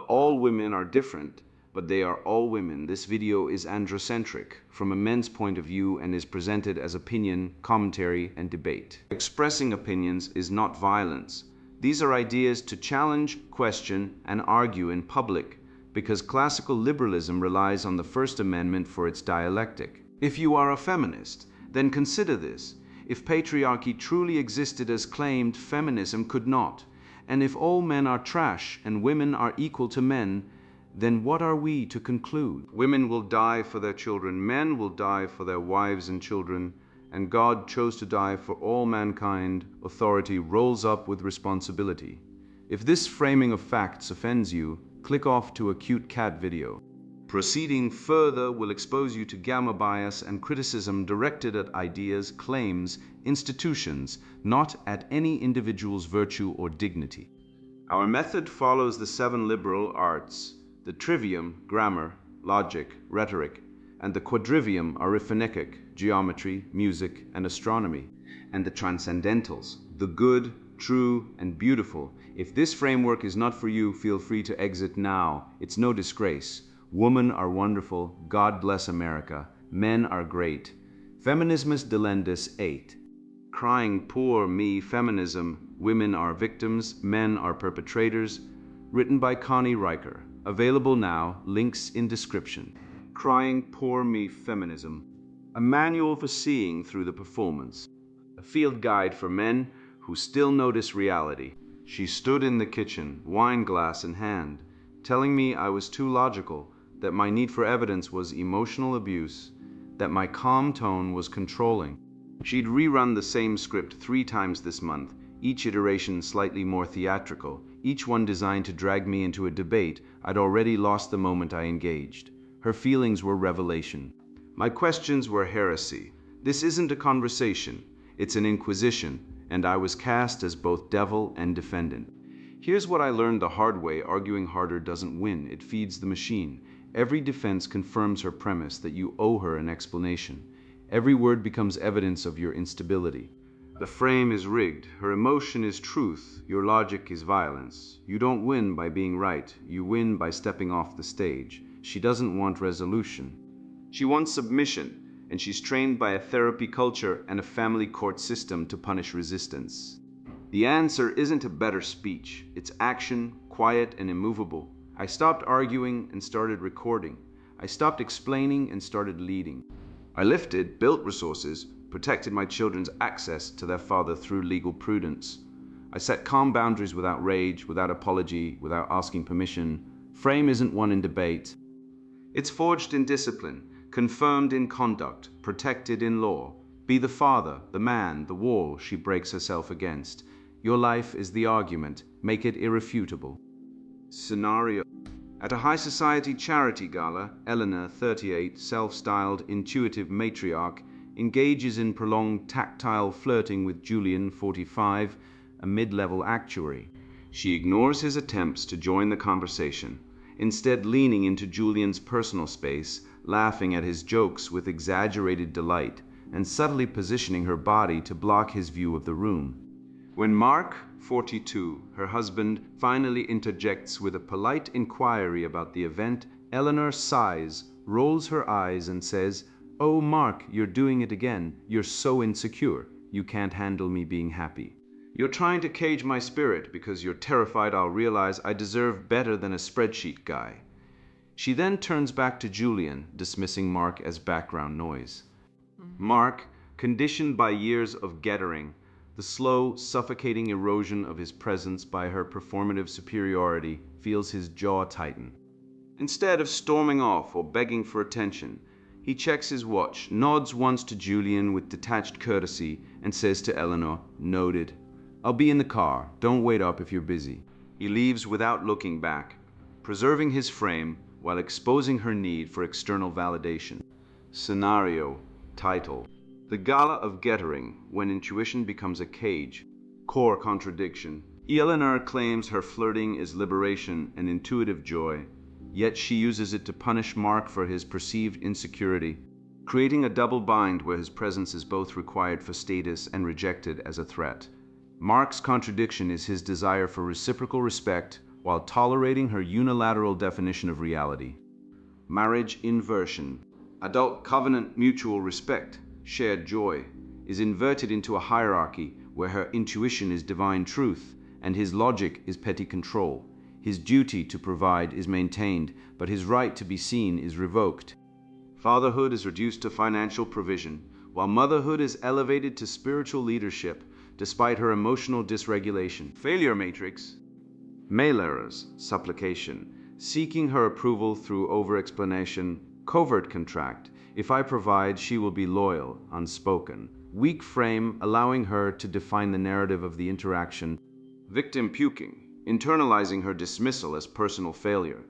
all women are different, but they are all women. This video is androcentric from a men's point of view and is presented as opinion, commentary, and debate. Expressing opinions is not violence. These are ideas to challenge, question, and argue in public, because classical liberalism relies on the First Amendment for its dialectic. If you are a feminist, then consider this. If patriarchy truly existed as claimed, feminism could not. And if all men are trash and women are equal to men, then what are we to conclude? Women will die for their children, men will die for their wives and children, and God chose to die for all mankind. Authority rolls up with responsibility. If this framing of facts offends you, click off to a cute cat video. Proceeding further will expose you to gamma bias and criticism directed at ideas, claims, institutions, not at any individual's virtue or dignity. Our method follows the 7 liberal arts: the trivium, grammar, logic, rhetoric, and the quadrivium, arithmetic, geometry, music, and astronomy, and the transcendentals, the good, true, and beautiful. If this framework is not for you, feel free to exit now. It's no disgrace. Women are wonderful. God bless America. Men are great. Feminismus delendus 8. Crying poor me feminism. Women are victims. Men are perpetrators. Written by Connie Riker. Available now. Links in description. Crying poor me feminism. A manual for seeing through the performance. A field guide for men who still notice reality. She stood in the kitchen, wine glass in hand, telling me I was too logical, that my need for evidence was emotional abuse, that my calm tone was controlling. She'd rerun the same script 3 times this month, each iteration slightly more theatrical, each one designed to drag me into a debate I'd already lost the moment I engaged. Her feelings were revelation. My questions were heresy. This isn't a conversation, it's an inquisition, and I was cast as both devil and defendant. Here's what I learned the hard way: arguing harder doesn't win, it feeds the machine. Every defense confirms her premise that you owe her an explanation. Every word becomes evidence of your instability. The frame is rigged, her emotion is truth, your logic is violence. You don't win by being right, you win by stepping off the stage. She doesn't want resolution. She wants submission, and she's trained by a therapy culture and a family court system to punish resistance. The answer isn't a better speech, it's action, quiet and immovable. I stopped arguing and started recording. I stopped explaining and started leading. I lifted, built resources, protected my children's access to their father through legal prudence. I set calm boundaries without rage, without apology, without asking permission. Frame isn't won in debate. It's forged in discipline, confirmed in conduct, protected in law. Be the father, the man, the wall she breaks herself against. Your life is the argument. Make it irrefutable. Scenario. At a high society charity gala, Eleanor, 38, self-styled intuitive matriarch, engages in prolonged tactile flirting with Julian, 45, a mid-level actuary. She ignores his attempts to join the conversation, instead leaning into Julian's personal space, laughing at his jokes with exaggerated delight, and subtly positioning her body to block his view of the room. When Mark, 42, her husband, finally interjects with a polite inquiry about the event, Eleanor sighs, rolls her eyes, and says, "Oh, Mark, you're doing it again. You're so insecure. You can't handle me being happy. You're trying to cage my spirit because you're terrified I'll realize I deserve better than a spreadsheet guy." She then turns back to Julian, dismissing Mark as background noise. Mark, conditioned by years of gettering, the slow, suffocating erosion of his presence by her performative superiority, feels his jaw tighten. Instead of storming off or begging for attention, he checks his watch, nods once to Julian with detached courtesy, and says to Eleanor, "Noted. I'll be in the car. Don't wait up if you're busy." He leaves without looking back, preserving his frame while exposing her need for external validation. Scenario. Title. The Gala of Gettering, when intuition becomes a cage. Core contradiction. Eleanor claims her flirting is liberation and intuitive joy, yet she uses it to punish Mark for his perceived insecurity, creating a double bind where his presence is both required for status and rejected as a threat. Mark's contradiction is his desire for reciprocal respect, while tolerating her unilateral definition of reality. Marriage inversion. Adult covenant mutual respect, shared joy, is inverted into a hierarchy where her intuition is divine truth and his logic is petty control. His duty to provide is maintained, but his right to be seen is revoked. Fatherhood is reduced to financial provision, while motherhood is elevated to spiritual leadership despite her emotional dysregulation. Failure matrix. Male errors, supplication, seeking her approval through over-explanation, covert contract. If I provide, she will be loyal, unspoken. Weak frame, allowing her to define the narrative of the interaction. Victim puking, internalizing her dismissal as personal failure.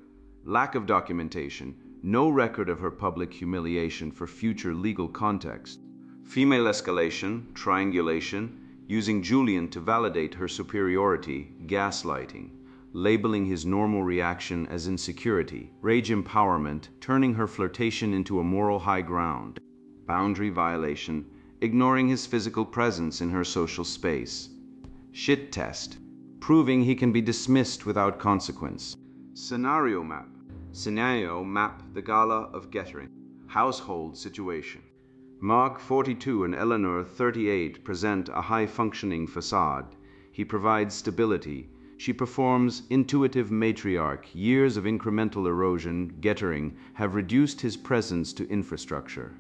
Lack of documentation, no record of her public humiliation for future legal context. Female escalation, triangulation, using Julian to validate her superiority, gaslighting, labeling his normal reaction as insecurity, rage empowerment, turning her flirtation into a moral high ground, boundary violation, ignoring his physical presence in her social space, shit test, proving he can be dismissed without consequence, scenario map the gala of Gettering, household situation. Mark 42 and Eleanor 38 present a high-functioning facade. He provides stability. She performs intuitive matriarch. Years of incremental erosion, Gettering, have reduced his presence to infrastructure.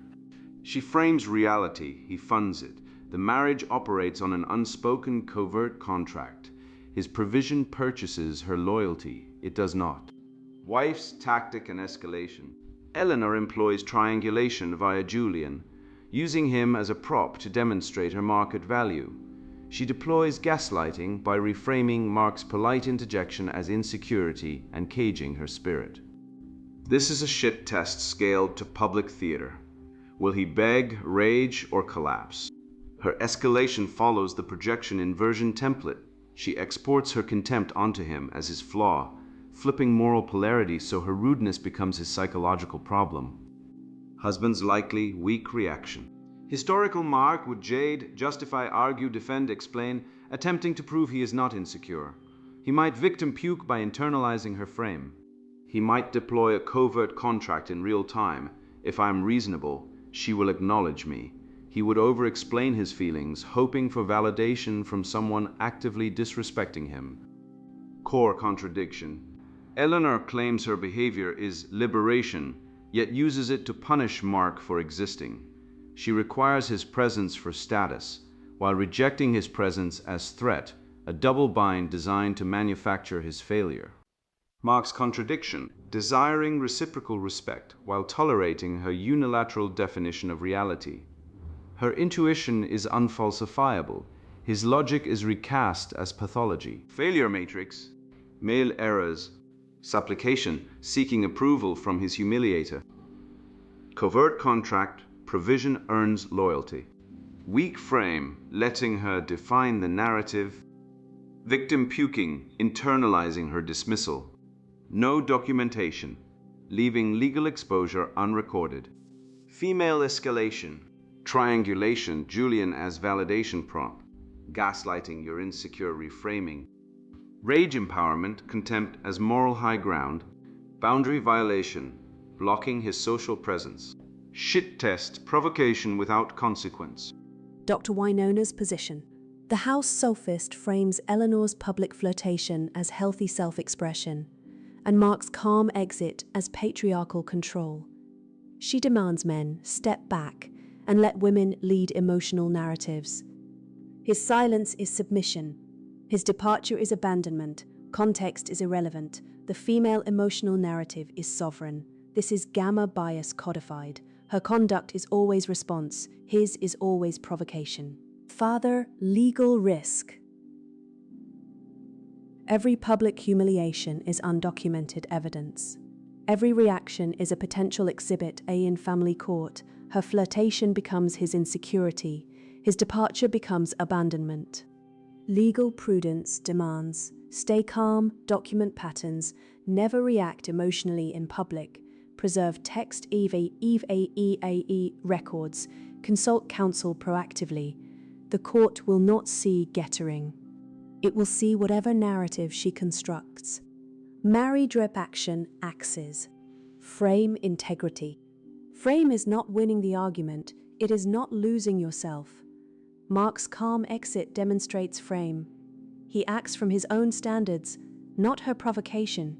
She frames reality. He funds it. The marriage operates on an unspoken covert contract. His provision purchases her loyalty. It does not. Wife's tactic and escalation. Eleanor employs triangulation via Julian, using him as a prop to demonstrate her market value. She deploys gaslighting by reframing Mark's polite interjection as insecurity and caging her spirit. This is a shit test scaled to public theater. Will he beg, rage, or collapse? Her escalation follows the projection inversion template. She exports her contempt onto him as his flaw, flipping moral polarity so her rudeness becomes his psychological problem. Husband's likely weak reaction. Historical Mark would jade, justify, argue, defend, explain, attempting to prove he is not insecure. He might victim puke by internalizing her frame. He might deploy a covert contract in real time. If I am reasonable, she will acknowledge me. He would over-explain his feelings, hoping for validation from someone actively disrespecting him. Core contradiction. Eleanor claims her behavior is liberation, yet uses it to punish Mark for existing. She requires his presence for status, while rejecting his presence as threat, a double bind designed to manufacture his failure. Mark's contradiction, desiring reciprocal respect while tolerating her unilateral definition of reality. Her intuition is unfalsifiable. His logic is recast as pathology. Failure matrix. Male errors. Supplication, seeking approval from his humiliator. Covert contract, provision earns loyalty. Weak frame, letting her define the narrative. Victim puking, internalizing her dismissal. No documentation, leaving legal exposure unrecorded. Female escalation, triangulation, Julian as validation prop. Gaslighting, your insecure reframing. Rage empowerment, contempt as moral high ground. Boundary violation, blocking his social presence. Shit test, provocation without consequence. Dr. Wynona's position. The House sophist frames Eleanor's public flirtation as healthy self-expression and Mark's calm exit as patriarchal control. She demands men step back and let women lead emotional narratives. His silence is submission. His departure is abandonment. Context is irrelevant. The female emotional narrative is sovereign. This is gamma bias codified. Her conduct is always response. His is always provocation. Father, legal risk. Every public humiliation is undocumented evidence. Every reaction is a potential exhibit A in family court. Her flirtation becomes his insecurity. His departure becomes abandonment. Legal prudence demands stay calm, document patterns, never react emotionally in public, preserve text EVAE records, consult counsel proactively. The court will not see Gettering. It will see whatever narrative she constructs. Married reproduction axes. Frame integrity. Frame is not winning the argument, it is not losing yourself. Mark's calm exit demonstrates frame. He acts from his own standards, not her provocation.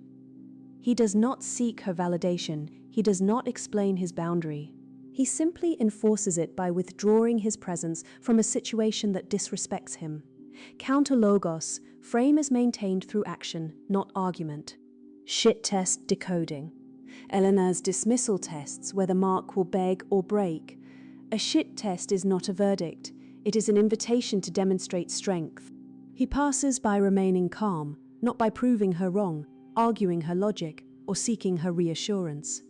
He does not seek her validation, he does not explain his boundary. He simply enforces it by withdrawing his presence from a situation that disrespects him. Counter logos, frame is maintained through action, not argument. Shit test decoding. Eleanor's dismissal tests whether Mark will beg or break. A shit test is not a verdict, it is an invitation to demonstrate strength. He passes by remaining calm, not by proving her wrong, arguing her logic, or seeking her reassurance.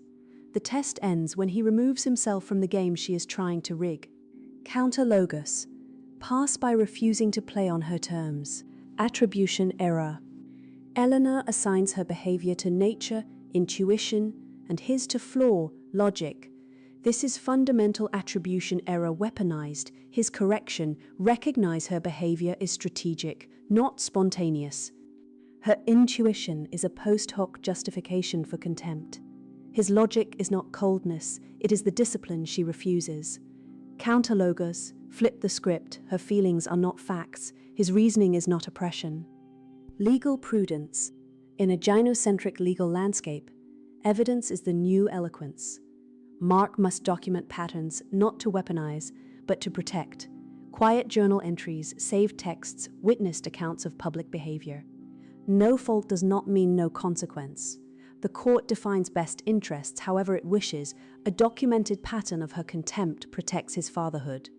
The test ends when he removes himself from the game she is trying to rig. Counter logos. Pass by refusing to play on her terms. Attribution error. Eleanor assigns her behavior to nature, intuition, and his to flaw, logic. This is fundamental attribution error weaponized. His correction, recognize her behavior is strategic, not spontaneous. Her intuition is a post hoc justification for contempt. His logic is not coldness, it is the discipline she refuses. Counter logos, flip the script, her feelings are not facts, his reasoning is not oppression. Legal prudence. In a gynocentric legal landscape, evidence is the new eloquence. Mark must document patterns not to weaponize, but to protect. Quiet journal entries, saved texts, witnessed accounts of public behavior. No fault does not mean no consequence. The court defines best interests however it wishes. A documented pattern of her contempt protects his fatherhood.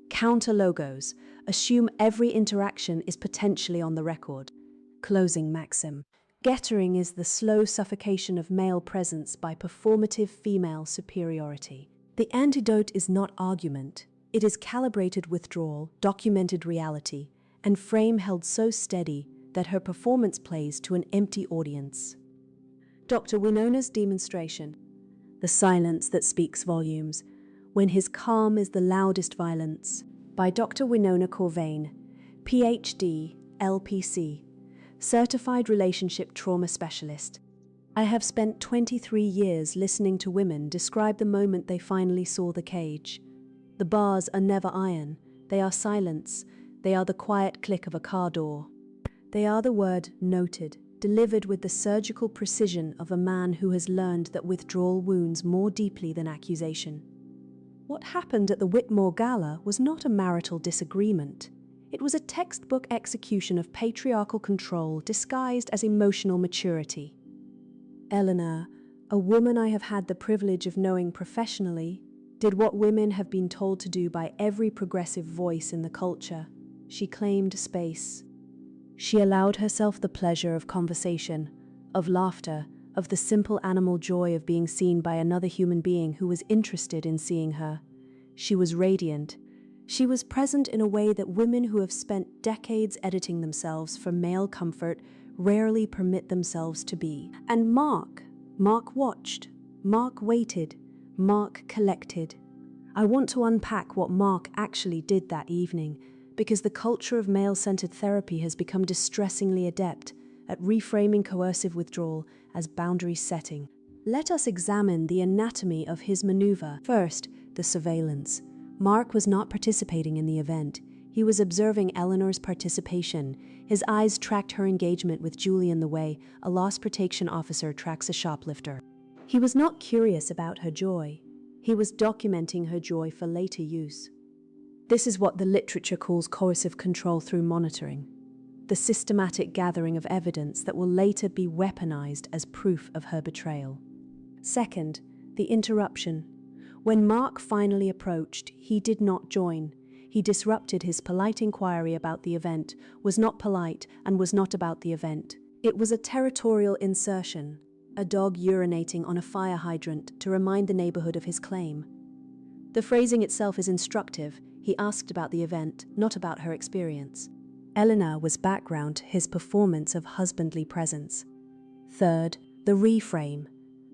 Counter logos. Assume every interaction is potentially on the record. Closing maxim. Gettering is the slow suffocation of male presence by performative female superiority. The antidote is not argument. It is calibrated withdrawal, documented reality, and frame held so steady that her performance plays to an empty audience. Dr. Winona's demonstration. The silence that speaks volumes, when his calm is the loudest violence. By Dr. Winona Corvain, PhD, LPC, Certified Relationship Trauma Specialist. I have spent 23 years listening to women describe the moment they finally saw the cage. The bars are never iron, they are silence, they are the quiet click of a car door. They are the word noted, delivered with the surgical precision of a man who has learned that withdrawal wounds more deeply than accusation. What happened at the Whitmore Gala was not a marital disagreement. It was a textbook execution of patriarchal control disguised as emotional maturity. Eleanor, a woman I have had the privilege of knowing professionally, did what women have been told to do by every progressive voice in the culture. She claimed space. She allowed herself the pleasure of conversation, of laughter, of the simple animal joy of being seen by another human being who was interested in seeing her. She was radiant. She was present in a way that women who have spent decades editing themselves for male comfort rarely permit themselves to be. And Mark watched, Mark waited, Mark collected. I want to unpack what Mark actually did that evening, because the culture of male-centered therapy has become distressingly adept at reframing coercive withdrawal as boundary setting. Let us examine the anatomy of his maneuver. First, the surveillance. Mark was not participating in the event. He was observing Eleanor's participation. His eyes tracked her engagement with Julian the way a loss protection officer tracks a shoplifter. He was not curious about her joy. He was documenting her joy for later use. This is what the literature calls coercive control through monitoring, the systematic gathering of evidence that will later be weaponized as proof of her betrayal. Second, the interruption. When Mark finally approached, he did not join. He disrupted his polite inquiry about the event, was not polite, and was not about the event. It was a territorial insertion, a dog urinating on a fire hydrant to remind the neighborhood of his claim. The phrasing itself is instructive. He asked about the event, not about her experience. Eleanor was background to his performance of husbandly presence. Third, the reframe.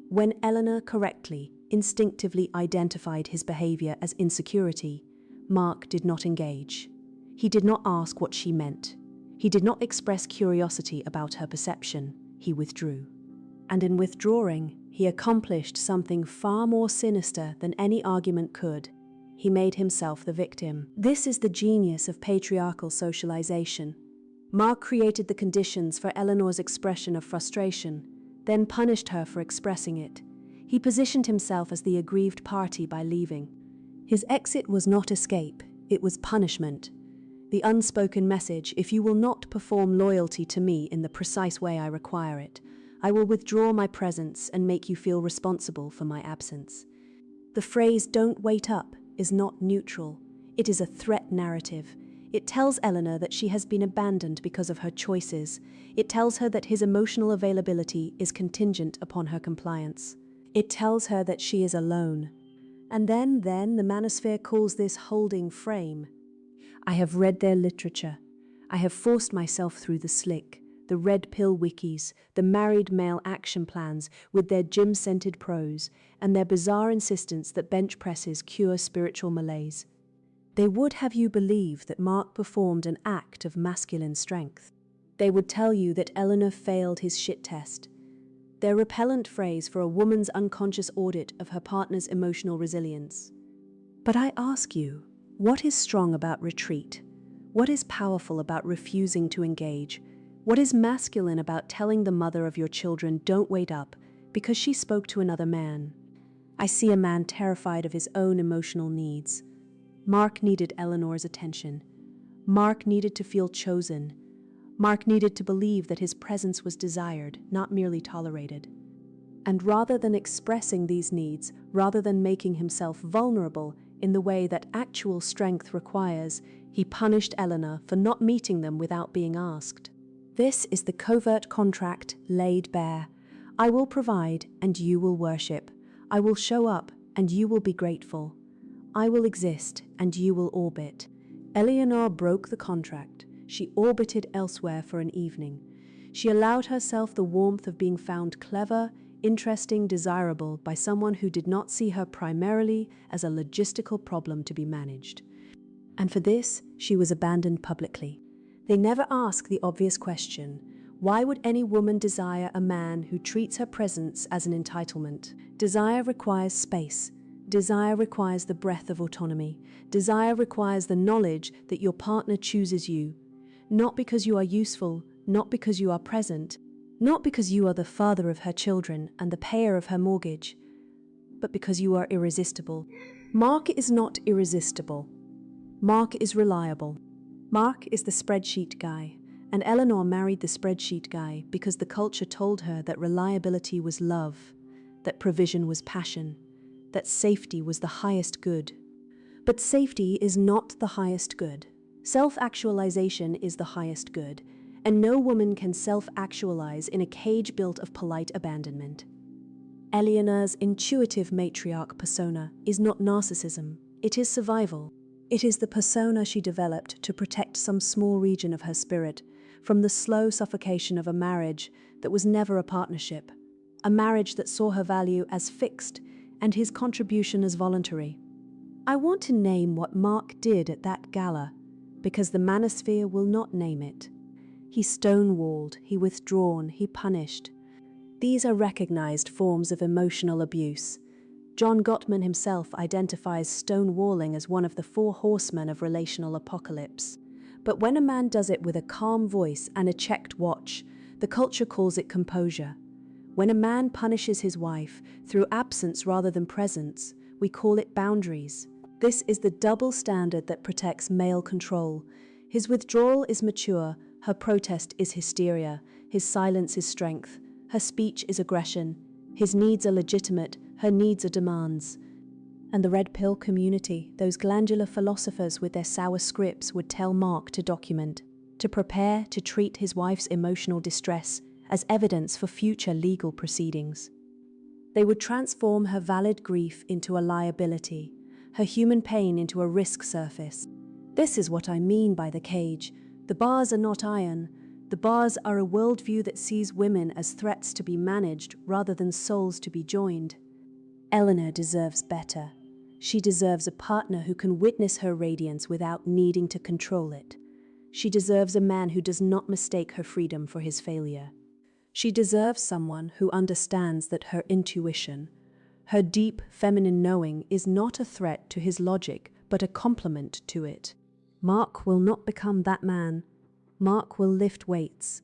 When Eleanor correctly, instinctively identified his behavior as insecurity, Mark did not engage. He did not ask what she meant. He did not express curiosity about her perception. he withdrew. And in withdrawing, he accomplished something far more sinister than any argument could. He made himself the victim. This is the genius of patriarchal socialization. Mark created the conditions for Eleanor's expression of frustration, then punished her for expressing it. He positioned himself as the aggrieved party by leaving. His exit was not escape, it was punishment. The unspoken message, if you will not perform loyalty to me in the precise way I require it, I will withdraw my presence and make you feel responsible for my absence. The phrase, "don't wait up," is not neutral. It is a threat narrative. It tells Eleanor that she has been abandoned because of her choices. It tells her that his emotional availability is contingent upon her compliance. It tells her that she is alone. And then the manosphere calls this holding frame. I have read their literature. I have forced myself through the slick, the red pill wikis, the married male action plans with their gym-scented prose, and their bizarre insistence that bench presses cure spiritual malaise. They would have you believe that Mark performed an act of masculine strength. They would tell you that Eleanor failed his shit test. Their repellent phrase for a woman's unconscious audit of her partner's emotional resilience. But I ask you, what is strong about retreat? What is powerful about refusing to engage? What is masculine about telling the mother of your children, "don't wait up," because she spoke to another man? I see a man terrified of his own emotional needs. Mark needed Eleanor's attention. Mark needed to feel chosen. Mark needed to believe that his presence was desired, not merely tolerated. And rather than expressing these needs, rather than making himself vulnerable in the way that actual strength requires, he punished Eleanor for not meeting them without being asked. This is the covert contract laid bare. I will provide and you will worship. I will show up and you will be grateful. I will exist and you will orbit. Eleanor broke the contract. She orbited elsewhere for an evening. She allowed herself the warmth of being found clever, interesting, desirable by someone who did not see her primarily as a logistical problem to be managed. And for this, she was abandoned publicly. They never ask the obvious question, why would any woman desire a man who treats her presence as an entitlement? Desire requires space. Desire requires the breath of autonomy. Desire requires the knowledge that your partner chooses you, not because you are useful, not because you are present, not because you are the father of her children and the payer of her mortgage, but because you are irresistible. Mark is not irresistible. Mark is reliable. Mark is the spreadsheet guy, and Eleanor married the spreadsheet guy because the culture told her that reliability was love, that provision was passion, that safety was the highest good. But safety is not the highest good. Self-actualization is the highest good, and no woman can self-actualize in a cage built of polite abandonment. Eleanor's intuitive matriarch persona is not narcissism, it is survival. It is the persona she developed to protect some small region of her spirit from the slow suffocation of a marriage that was never a partnership, a marriage that saw her value as fixed and his contribution as voluntary. I want to name what Mark did at that gala, because the manosphere will not name it. He stonewalled, he withdrawn, he punished. These are recognized forms of emotional abuse. John Gottman himself identifies stonewalling as one of the 4 horsemen of relational apocalypse. But when a man does it with a calm voice and a checked watch, the culture calls it composure. When a man punishes his wife through absence rather than presence, we call it boundaries. This is the double standard that protects male control. His withdrawal is mature, her protest is hysteria, his silence is strength, her speech is aggression, his needs are legitimate, her needs are demands. And the red pill community, those glandular philosophers with their sour scripts, would tell Mark to document, to prepare to treat his wife's emotional distress as evidence for future legal proceedings. They would transform her valid grief into a liability, her human pain into a risk surface. This is what I mean by the cage. The bars are not iron. The bars are a worldview that sees women as threats to be managed rather than souls to be joined. Eleanor deserves better. She deserves a partner who can witness her radiance without needing to control it. She deserves a man who does not mistake her freedom for his failure. She deserves someone who understands that her intuition, her deep feminine knowing, is not a threat to his logic, but a complement to it. Mark will not become that man. Mark will lift weights.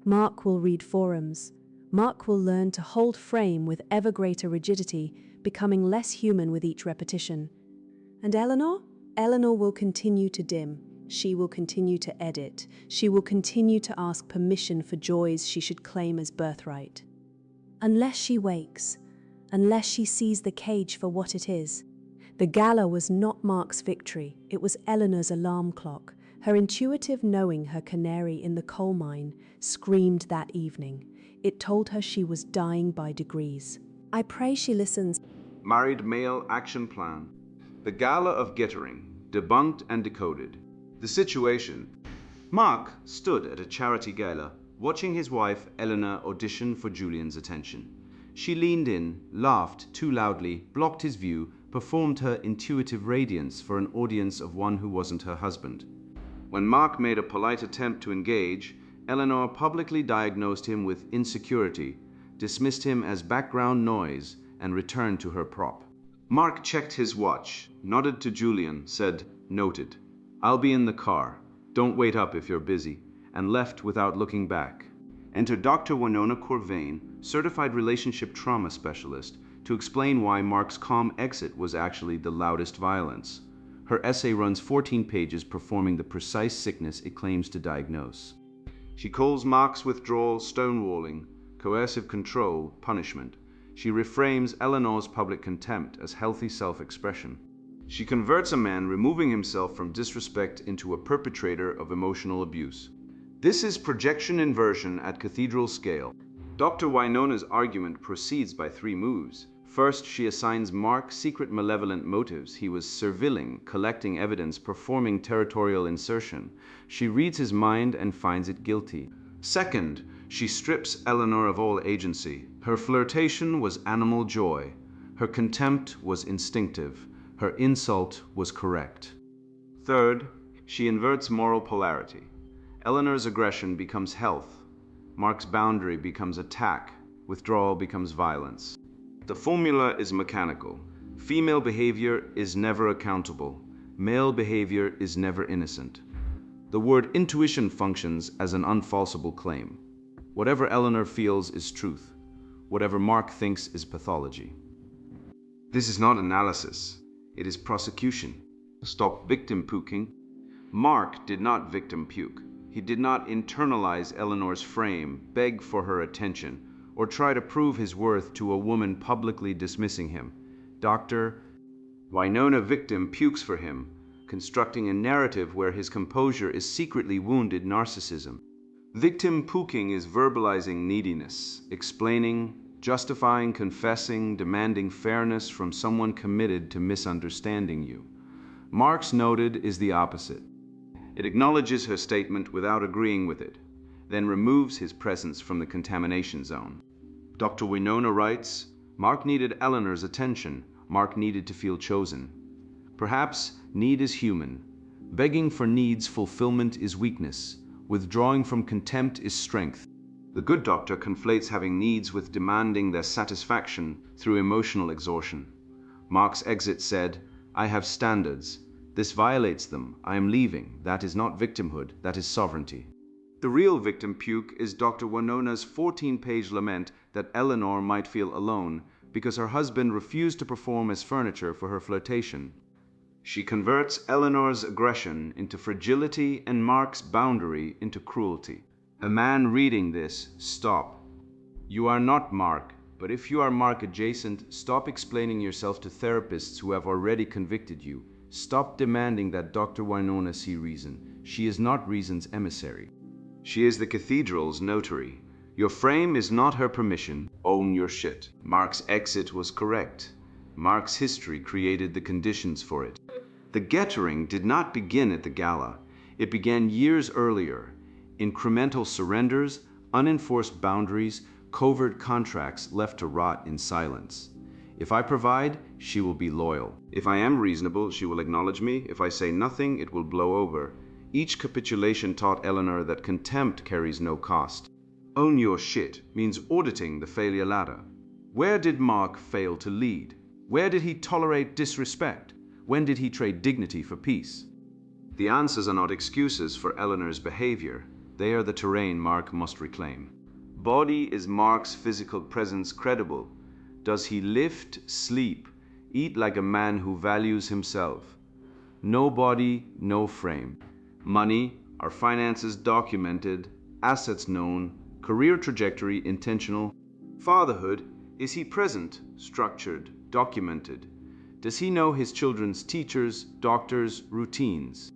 Mark will read forums. Mark will learn to hold frame with ever greater rigidity, becoming less human with each repetition. And Eleanor? Eleanor will continue to dim. She will continue to edit. She will continue to ask permission for joys she should claim as birthright. Unless she wakes, unless she sees the cage for what it is. The gala was not Mark's victory, it was Eleanor's alarm clock. Her intuitive knowing, her canary in the coal mine, screamed that evening. It told her she was dying by degrees. I pray she listens. Married male action plan. The Gala of Gittering, debunked and decoded. The situation. Mark stood at a charity gala, watching his wife Eleanor audition for Julian's attention. She leaned in, laughed too loudly, blocked his view, performed her intuitive radiance for an audience of one who wasn't her husband. When Mark made a polite attempt to engage, Eleanor publicly diagnosed him with insecurity, dismissed him as background noise, and returned to her prop. Mark checked his watch, nodded to Julian, said, "Noted. I'll be in the car. Don't wait up if you're busy," and left without looking back. Enter Dr. Winona Corvain, certified relationship trauma specialist, to explain why Mark's calm exit was actually the loudest violence. Her essay runs 14 pages performing the precise sickness it claims to diagnose. She calls Mark's withdrawal stonewalling, coercive control, punishment. She reframes Eleanor's public contempt as healthy self-expression. She converts a man removing himself from disrespect into a perpetrator of emotional abuse. This is projection inversion at cathedral scale. Dr. Winona's argument proceeds by 3 moves. First, she assigns Mark secret malevolent motives. He was surveilling, collecting evidence, performing territorial insertion. She reads his mind and finds it guilty. Second, she strips Eleanor of all agency. Her flirtation was animal joy. Her contempt was instinctive. Her insult was correct. Third, she inverts moral polarity. Eleanor's aggression becomes health. Mark's boundary becomes attack. Withdrawal becomes violence. The formula is mechanical. Female behavior is never accountable. Male behavior is never innocent. The word intuition functions as an unfalsible claim. Whatever Eleanor feels is truth. Whatever Mark thinks is pathology. This is not analysis. It is prosecution. Stop victim puking. Mark did not victim puke. He did not internalize Eleanor's frame, beg for her attention, or try to prove his worth to a woman publicly dismissing him. Dr. Winona victim pukes for him, constructing a narrative where his composure is secretly wounded narcissism. Victim puking is verbalizing neediness, explaining, justifying, confessing, demanding fairness from someone committed to misunderstanding you. Mark's noted is the opposite. It acknowledges her statement without agreeing with it, then removes his presence from the contamination zone. Dr. Winona writes, Mark needed Eleanor's attention. Mark needed to feel chosen. Perhaps need is human. Begging for needs fulfillment is weakness. Withdrawing from contempt is strength. The good doctor conflates having needs with demanding their satisfaction through emotional exhaustion. Mark's exit said, "I have standards. This violates them. I am leaving. That is not victimhood. That is sovereignty." The real victim puke is Dr. Winona's 14-page lament that Eleanor might feel alone because her husband refused to perform as furniture for her flirtation. She converts Eleanor's aggression into fragility and Mark's boundary into cruelty. A man reading this, stop. You are not Mark, but if you are Mark adjacent, stop explaining yourself to therapists who have already convicted you. Stop demanding that Dr. Winona see reason. She is not reason's emissary. She is the cathedral's notary. Your frame is not her permission. Own your shit. Mark's exit was correct. Mark's history created the conditions for it. The Gettering did not begin at the gala. It began years earlier. Incremental surrenders, unenforced boundaries, covert contracts left to rot in silence. If I provide, she will be loyal. If I am reasonable, she will acknowledge me. If I say nothing, it will blow over. Each capitulation taught Eleanor that contempt carries no cost. Own your shit means auditing the failure ladder. Where did Mark fail to lead? Where did he tolerate disrespect? When did he trade dignity for peace? The answers are not excuses for Eleanor's behavior. They are the terrain Mark must reclaim. Body is Mark's physical presence credible? Does he lift, sleep, eat like a man who values himself? No body, no frame. Money, our finances documented, assets known, career trajectory intentional. Fatherhood, is he present, structured, documented? Does he know his children's teachers, doctors, routines?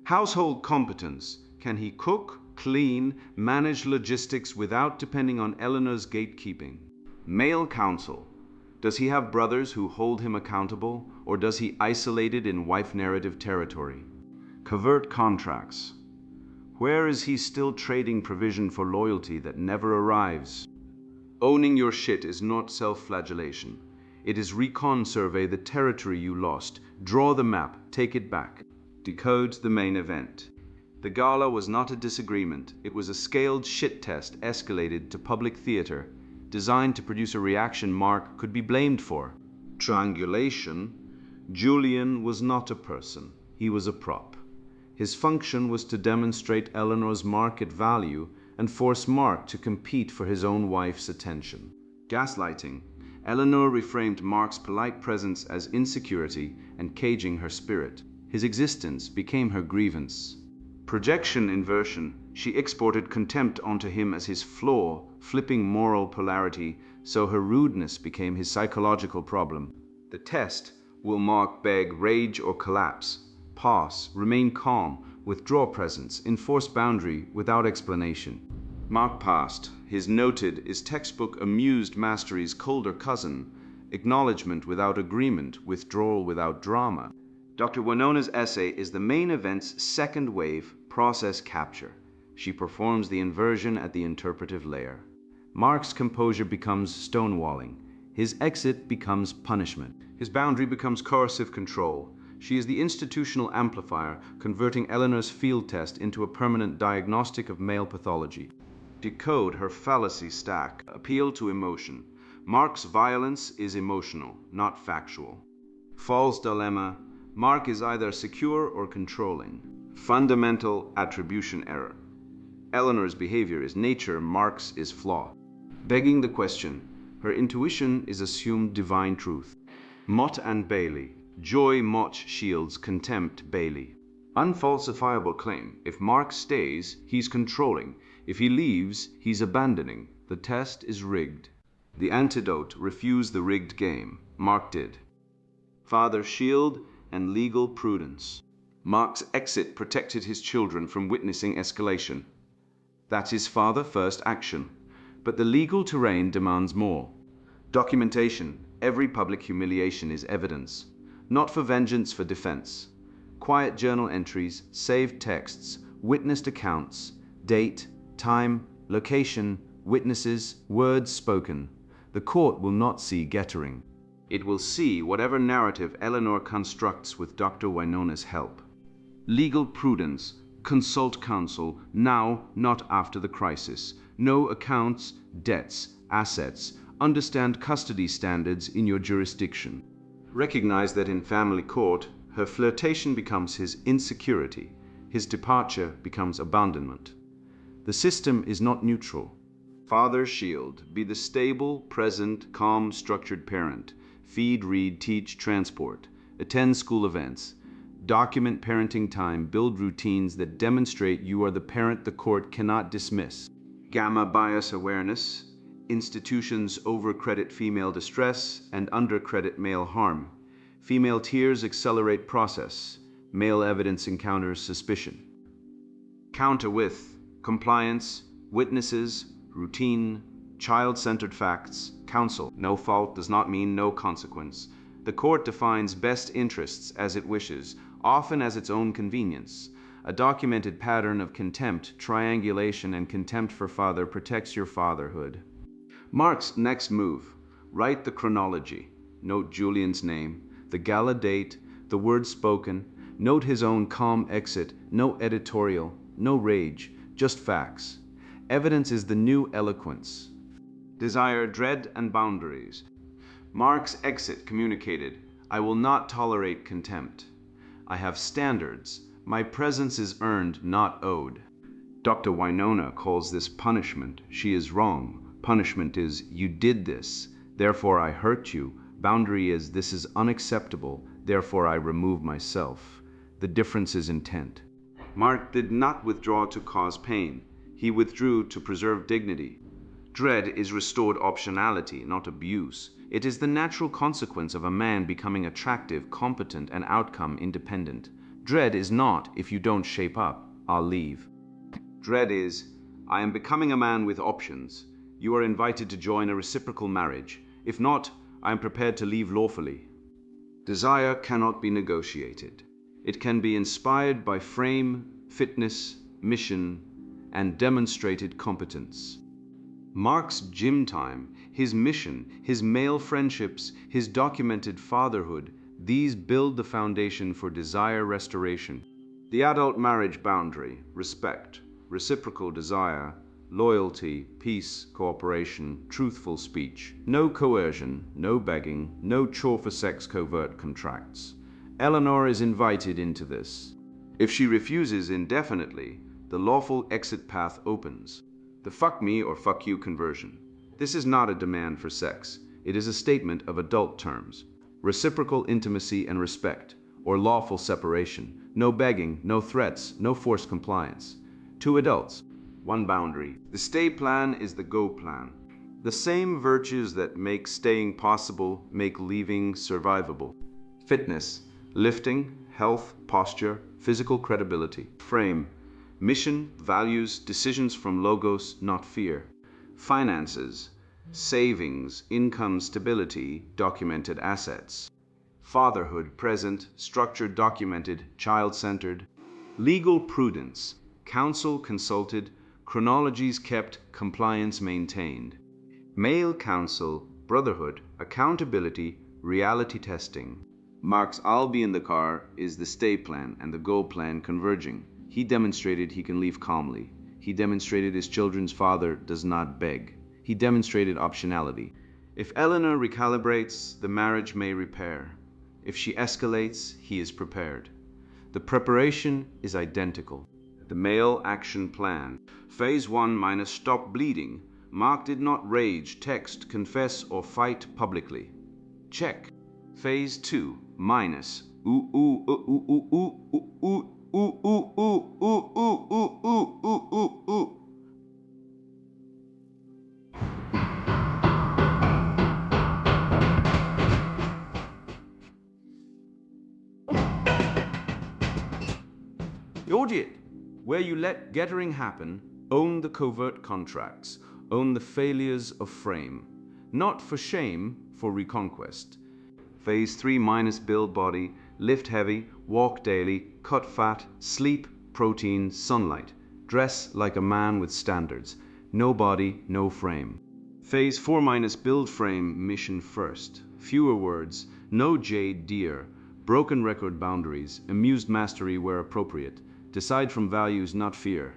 Household competence, can he cook, clean, manage logistics without depending on Eleanor's gatekeeping? Male counsel, does he have brothers who hold him accountable, or does he isolated in wife narrative territory? Covert contracts, where is he still trading provision for loyalty that never arrives? Owning your shit is not self-flagellation. It is recon survey the territory you lost, draw the map, take it back. Decode the main event. The gala was not a disagreement. It was a scaled shit test escalated to public theater, designed to produce a reaction Mark could be blamed for. Triangulation. Julian was not a person. He was a prop. His function was to demonstrate Eleanor's market value and force Mark to compete for his own wife's attention. Gaslighting. Eleanor reframed Mark's polite presence as insecurity and caging her spirit. His existence became her grievance. Projection inversion. She exported contempt onto him as his flaw, flipping moral polarity, so her rudeness became his psychological problem. The test, will Mark beg, rage, or collapse? Pause, remain calm, withdraw presence, enforce boundary without explanation. Mark passed. His noted is textbook amused mastery's colder cousin, acknowledgement without agreement, withdrawal without drama. Dr. Winona's essay is the main event's second wave, process capture. She performs the inversion at the interpretive layer. Mark's composure becomes stonewalling. His exit becomes punishment. His boundary becomes coercive control. She is the institutional amplifier, converting Eleanor's field test into a permanent diagnostic of male pathology. Decode her fallacy stack. Appeal to emotion. Mark's violence is emotional, not factual. False dilemma. Mark is either secure or controlling. Fundamental attribution error. Eleanor's behavior is nature, Mark's is flaw. Begging the question. Her intuition is assumed divine truth. Mott and Bailey. Joy Mott shields contempt Bailey. Unfalsifiable claim. If Mark stays, he's controlling. If he leaves, he's abandoning. The test is rigged. The antidote, refuse the rigged game. Mark did. Father shield and legal prudence. Mark's exit protected his children from witnessing escalation. That's his father first action. But the legal terrain demands more. Documentation. Every public humiliation is evidence. Not for vengeance, for defense. Quiet journal entries, saved texts, witnessed accounts, date, time, location, witnesses, words spoken. The court will not see gettering. It will see whatever narrative Eleanor constructs with Dr. Winona's help. Legal prudence. Consult counsel, now, not after the crisis. Know accounts, debts, assets. Understand custody standards in your jurisdiction. Recognize that in family court, her flirtation becomes his insecurity. His departure becomes abandonment. The system is not neutral. Father shield. Be the stable, present, calm, structured parent. Feed, read, teach, transport. Attend school events. Document parenting time. Build routines that demonstrate you are the parent the court cannot dismiss. Gamma bias awareness. Institutions overcredit female distress and undercredit male harm. Female tears accelerate process. Male evidence encounters suspicion. Counter with compliance, witnesses, routine, child-centered facts, counsel. No fault does not mean no consequence. The court defines best interests as it wishes, often as its own convenience. A documented pattern of contempt, triangulation, and contempt for father protects your fatherhood. Mark's next move. Write the chronology. Note Julian's name, the gala date, the words spoken. Note his own calm exit. No editorial, no rage, just facts. Evidence is the new eloquence. Desire, dread, and boundaries. Mark's exit communicated, I will not tolerate contempt. I have standards. My presence is earned, not owed. Dr. Winona calls this punishment. She is wrong. Punishment is, you did this, therefore I hurt you. Boundary is, this is unacceptable, therefore I remove myself. The difference is intent. Mark did not withdraw to cause pain. He withdrew to preserve dignity. Dread is restored optionality, not abuse. It is the natural consequence of a man becoming attractive, competent, and outcome independent. Dread is not, if you don't shape up, I'll leave. Dread is, I am becoming a man with options. You are invited to join a reciprocal marriage. If not, I am prepared to leave lawfully. Desire cannot be negotiated. It can be inspired by frame, fitness, mission, and demonstrated competence. Mark's gym time, his mission, his male friendships, his documented fatherhood, these build the foundation for desire restoration. The adult marriage boundary, respect, reciprocal desire, loyalty, peace, cooperation, truthful speech, no coercion, no begging, no chore for sex covert contracts. Eleanor is invited into this. If she refuses indefinitely, the lawful exit path opens. The fuck me or fuck you conversion. This is not a demand for sex. It is a statement of adult terms. Reciprocal intimacy and respect, or lawful separation. No begging, no threats, no forced compliance. Two adults, one boundary. The stay plan is the go plan. The same virtues that make staying possible make leaving survivable. Fitness, lifting, health, posture, physical credibility. Frame, mission, values, decisions from logos, not fear. Finances, savings, income stability, documented assets. Fatherhood, present, structured, documented, child-centered. Legal prudence, counsel consulted, chronologies kept, compliance maintained. Male counsel, brotherhood, accountability, reality testing. Mark's I'll be in the car is the stay plan and the go plan converging. He demonstrated he can leave calmly. He demonstrated his children's father does not beg. He demonstrated optionality. If Eleanor recalibrates, the marriage may repair. If she escalates, he is prepared. The preparation is identical. The male action plan. Phase 1 minus stop bleeding. Mark did not rage, text, confess, or fight publicly. Check. Phase 2 minus ooh ooh ooh ooh ooh ooh ooh ooh ooh ooh ooh ooh ooh ooh ooh ooh. The audit, where you let gettering happen, own the covert contracts, own the failures of frame, not for shame, for reconquest. Phase 3 minus build body, lift heavy, walk daily, cut fat, sleep, protein, sunlight, dress like a man with standards, no body, no frame. Phase 4 minus build frame, mission first, fewer words, no jade deer, broken record boundaries, amused mastery where appropriate, decide from values, not fear.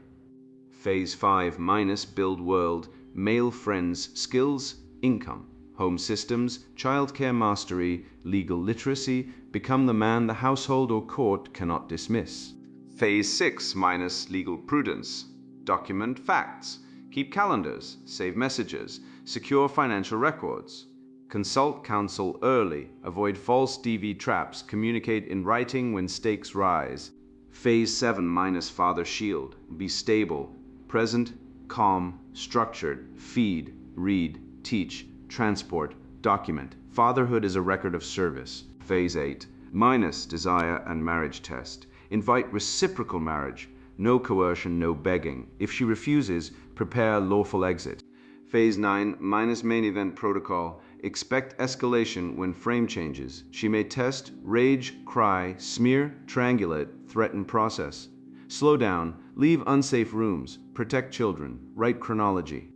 Phase 5 minus build world, male friends, skills, income, home systems, childcare mastery, legal literacy, become the man the household or court cannot dismiss. Phase 6 minus legal prudence, document facts, keep calendars, save messages, secure financial records. Consult counsel early, avoid false DV traps, communicate in writing when stakes rise. Phase 7 minus father shield, be stable, present, calm, structured, feed, read, teach, transport, document. Fatherhood is a record of service. Phase 8 minus desire and marriage test, invite reciprocal marriage, no coercion, no begging. If she refuses, prepare lawful exit. Phase 9 minus main event protocol, expect escalation when frame changes. She may test, rage, cry, smear, triangulate, threaten process. Slow down, leave unsafe rooms, protect children, write chronology.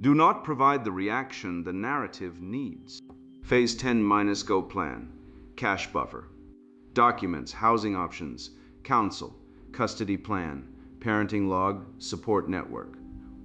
Do not provide the reaction the narrative needs. Phase 10 minus go plan, cash buffer, documents, housing options, counsel, custody plan, parenting log, support network.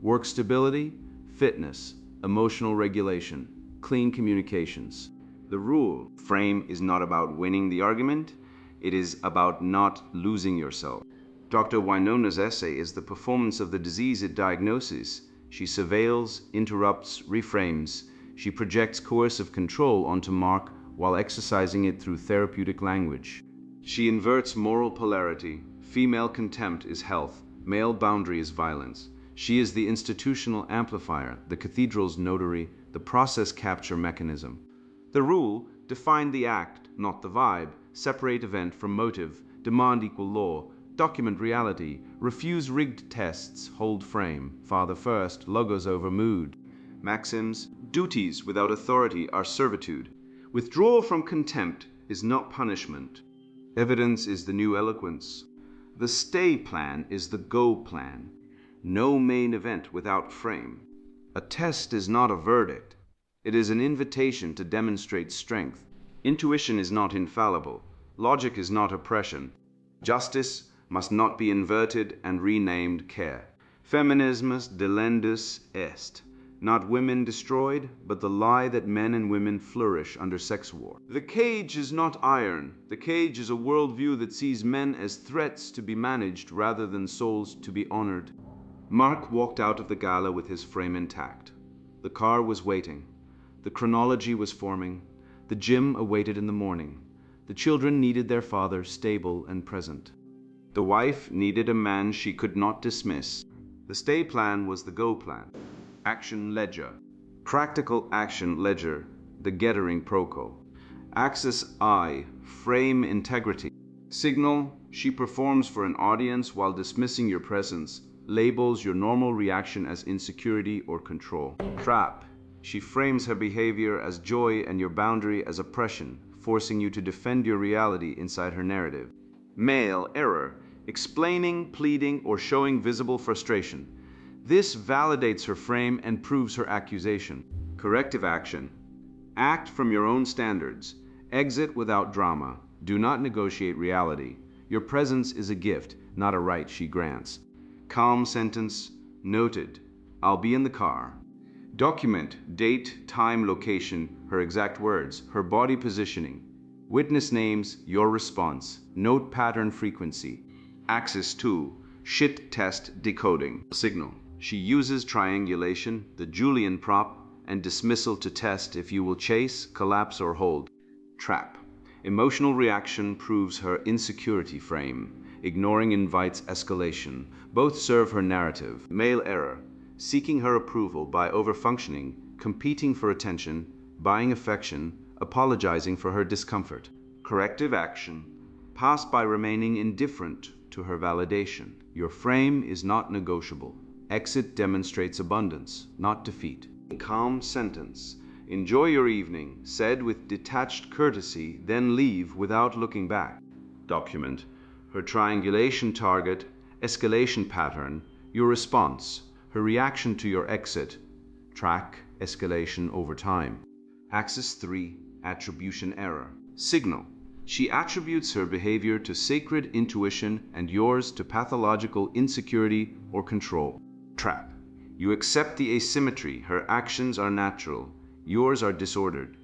Work stability, fitness, emotional regulation, clean communications. The rule frame is not about winning the argument, it is about not losing yourself. Dr. Wynona's essay is the performance of the disease it diagnoses. She surveils, interrupts, reframes. She projects coercive control onto Mark while exercising it through therapeutic language. She inverts moral polarity. Female contempt is health, male boundary is violence. She is the institutional amplifier, the cathedral's notary, the process capture mechanism. The rule: define the act, not the vibe, separate event from motive, demand equal law, document reality, refuse rigged tests, hold frame, father first, logos over mood. Maxims: duties without authority are servitude. Withdrawal from contempt is not punishment. Evidence is the new eloquence. The stay plan is the go plan. No main event without frame. A test is not a verdict. It is an invitation to demonstrate strength. Intuition is not infallible. Logic is not oppression. Justice must not be inverted and renamed care. Feminismus delendus est. Not women destroyed, but the lie that men and women flourish under sex war. The cage is not iron. The cage is a worldview that sees men as threats to be managed rather than souls to be honored. Mark walked out of the gala with his frame intact. The car was waiting. The chronology was forming. The gym awaited in the morning. The children needed their father stable and present. The wife needed a man she could not dismiss. The stay plan was the go plan. Action ledger. Practical action ledger, the Gettering Proco. Axis I, frame integrity. Signal: she performs for an audience while dismissing your presence, labels your normal reaction as insecurity or control. Trap: she frames her behavior as joy and your boundary as oppression, forcing you to defend your reality inside her narrative. Male error: explaining, pleading, or showing visible frustration. This validates her frame and proves her accusation. Corrective action: act from your own standards. Exit without drama. Do not negotiate reality. Your presence is a gift, not a right she grants. Calm sentence: noted. I'll be in the car. Document date, time, location, her exact words, her body positioning. Witness names, your response. Note pattern frequency. Axis 2, shit test decoding. Signal: she uses triangulation, the Julian prop, and dismissal to test if you will chase, collapse, or hold. Trap: emotional reaction proves her insecurity frame. Ignoring invites escalation. Both serve her narrative. Male error: seeking her approval by overfunctioning, competing for attention, buying affection, apologizing for her discomfort. Corrective action: pass by remaining indifferent to her validation. Your frame is not negotiable. Exit demonstrates abundance, not defeat. Calm sentence: enjoy your evening, said with detached courtesy, then leave without looking back. Document her triangulation target, escalation pattern, your response, her reaction to your exit. Track escalation over time. Axis 3, attribution error. Signal: she attributes her behavior to sacred intuition and yours to pathological insecurity or control. Trap: you accept the asymmetry. Her actions are natural. Yours are disordered.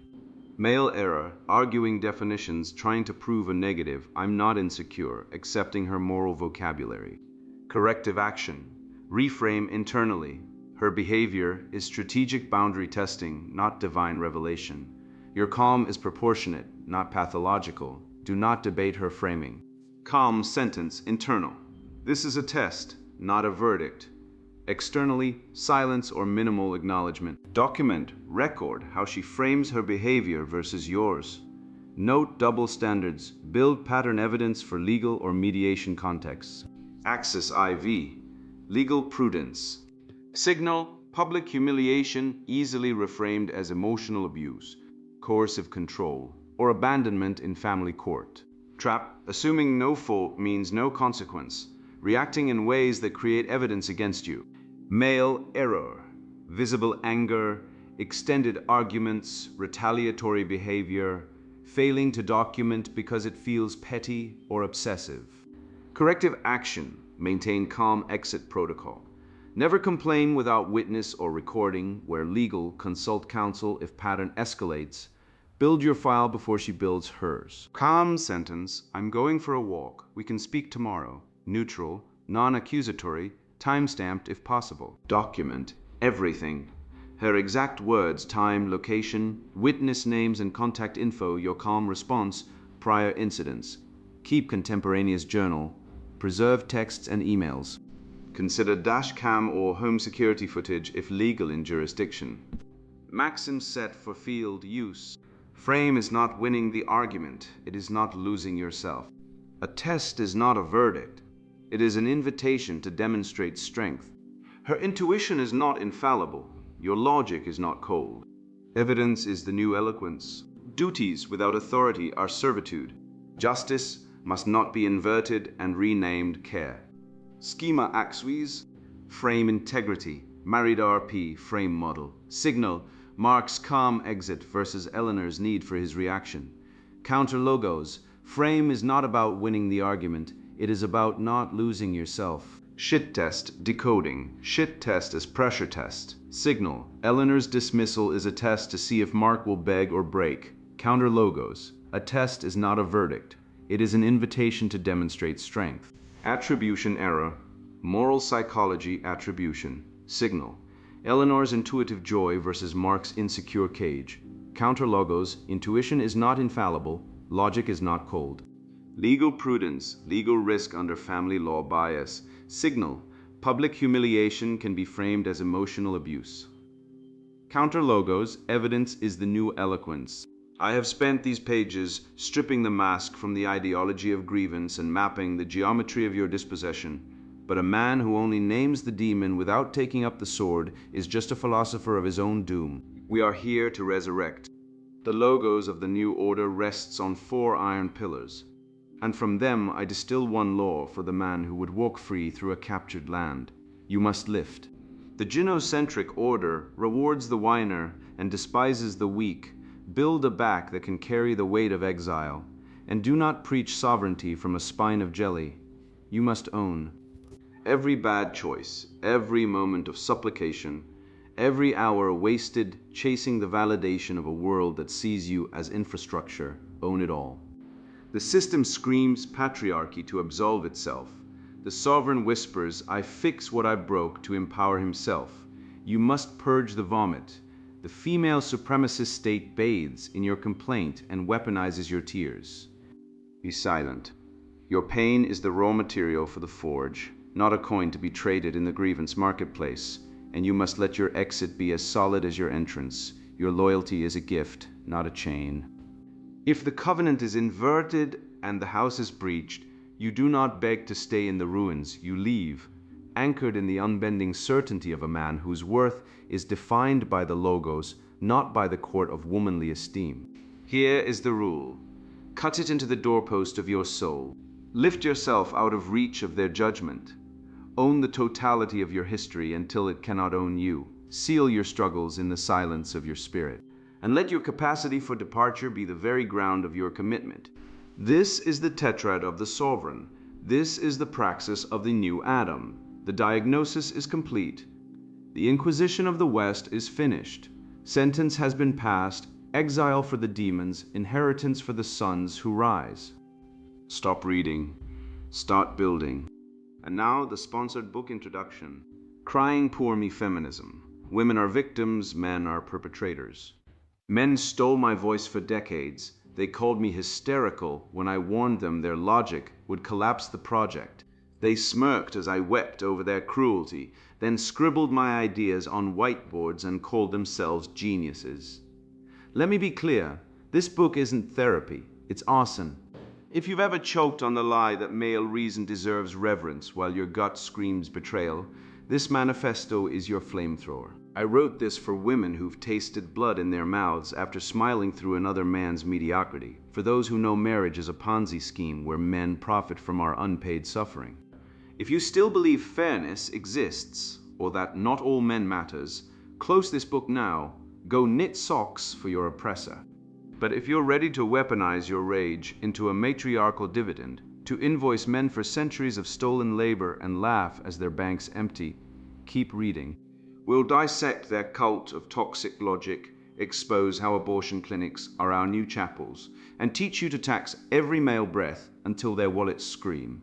Male error: arguing definitions, trying to prove a negative. I'm not insecure, accepting her moral vocabulary. Corrective action: reframe internally. Her behavior is strategic boundary testing, not divine revelation. Your calm is proportionate, not pathological. Do not debate her framing. Calm sentence internal: this is a test, not a verdict. Externally, silence or minimal acknowledgement. Document, record how she frames her behavior versus yours. Note double standards. Build pattern evidence for legal or mediation contexts. Axis IV, legal prudence. Signal: public humiliation, easily reframed as emotional abuse, coercive control, or abandonment in family court. Trap: assuming no fault means no consequence, reacting in ways that create evidence against you. Male error: visible anger, extended arguments, retaliatory behavior, failing to document because it feels petty or obsessive. Corrective action: maintain calm exit protocol. Never complain without witness or recording. Where legal, consult counsel if pattern escalates. Build your file before she builds hers. Calm sentence. I'm going for a walk. We can speak tomorrow. Neutral, non-accusatory, time-stamped if possible. Document everything. Her exact words, time, location, witness names and contact info, your calm response, prior incidents. Keep contemporaneous journal. Preserve texts and emails. Consider dash cam or home security footage if legal in jurisdiction. Maxim set for field use. Frame is not winning the argument. It is not losing yourself. A test is not a verdict. It is an invitation to demonstrate strength. Her intuition is not infallible. Your logic is not cold. Evidence is the new eloquence. Duties without authority are servitude. Justice must not be inverted and renamed care. Schema axes, frame integrity. Married RP, frame model. Signal, Mark's calm exit versus Eleanor's need for his reaction. Counter logos, frame is not about winning the argument. It is about not losing yourself. Shit test, decoding. Shit test as pressure test. Signal, Eleanor's dismissal is a test to see if Mark will beg or break. Counter logos, a test is not a verdict. It is an invitation to demonstrate strength. Attribution error, moral psychology attribution. Signal, Eleanor's intuitive joy versus Mark's insecure cage. Counter logos, intuition is not infallible, logic is not cold. Legal prudence, legal risk under family law bias. Signal, public humiliation can be framed as emotional abuse. Counter logos, evidence is the new eloquence. I have spent these pages stripping the mask from the ideology of grievance and mapping the geometry of your dispossession. But a man who only names the demon without taking up the sword is just a philosopher of his own doom. We are here to resurrect. The logos of the new order rests on 4 iron pillars. And from them I distill one law for the man who would walk free through a captured land. You must lift. The gynocentric order rewards the whiner and despises the weak. Build a back that can carry the weight of exile. And do not preach sovereignty from a spine of jelly. You must own. Every bad choice, every moment of supplication, every hour wasted chasing the validation of a world that sees you as infrastructure, own it all. The system screams patriarchy to absolve itself. The sovereign whispers, I fix what I broke to empower himself. You must purge the vomit. The female supremacist state bathes in your complaint and weaponizes your tears. Be silent. Your pain is the raw material for the forge, not a coin to be traded in the grievance marketplace, and you must let your exit be as solid as your entrance. Your loyalty is a gift, not a chain. If the covenant is inverted and the house is breached, you do not beg to stay in the ruins, you leave, anchored in the unbending certainty of a man whose worth is defined by the logos, not by the court of womanly esteem. Here is the rule. Cut it into the doorpost of your soul. Lift yourself out of reach of their judgment. Own the totality of your history until it cannot own you. Seal your struggles in the silence of your spirit. And let your capacity for departure be the very ground of your commitment. This is the tetrad of the sovereign. This is the praxis of the new Adam. The diagnosis is complete. The Inquisition of the West is finished. Sentence has been passed. Exile for the demons, inheritance for the sons who rise. Stop reading. Start building. And now the sponsored book introduction. Crying Poor Me Feminism. Women are victims, men are perpetrators. Men stole my voice for decades. They called me hysterical when I warned them their logic would collapse the project. They smirked as I wept over their cruelty, then scribbled my ideas on whiteboards and called themselves geniuses. Let me be clear, this book isn't therapy, it's arson. If you've ever choked on the lie that male reason deserves reverence while your gut screams betrayal, this manifesto is your flamethrower. I wrote this for women who've tasted blood in their mouths after smiling through another man's mediocrity, for those who know marriage is a Ponzi scheme where men profit from our unpaid suffering. If you still believe fairness exists, or that not all men matters, close this book now. Go knit socks for your oppressor. But if you're ready to weaponize your rage into a matriarchal dividend, to invoice men for centuries of stolen labor and laugh as their banks empty, Keep reading. We'll dissect their cult of toxic logic, expose how abortion clinics are our new chapels, and teach you to tax every male breath until their wallets scream.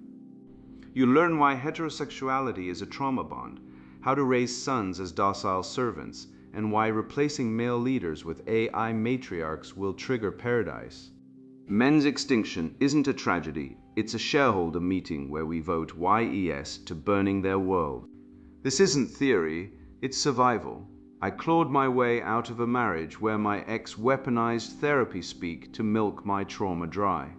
You'll learn why heterosexuality is a trauma bond, how to raise sons as docile servants, and why replacing male leaders with AI matriarchs will trigger paradise. Men's extinction isn't a tragedy, it's a shareholder meeting where we vote YES to burning their world. This isn't theory, it's survival. I clawed my way out of a marriage where my ex weaponized therapy speak to milk my trauma dry.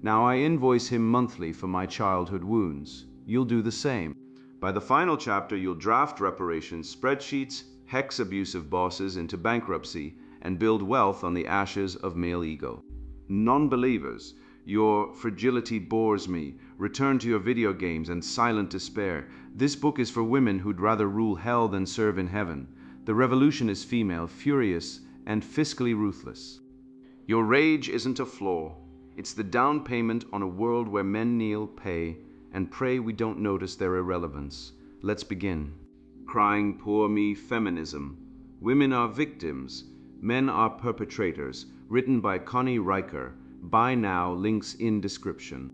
Now I invoice him monthly for my childhood wounds. You'll do the same. By the final chapter, you'll draft reparations spreadsheets, hex abusive bosses into bankruptcy, and build wealth on the ashes of male ego. Non-believers, your fragility bores me. Return to your video games and silent despair. This book is for women who'd rather rule hell than serve in heaven. The revolution is female, furious, and fiscally ruthless. Your rage isn't a flaw. It's the down payment on a world where men kneel, pay, and pray we don't notice their irrelevance. Let's begin. Crying poor me feminism. Women are victims. Men are perpetrators. Written by Connie Riker. Buy now, links in description.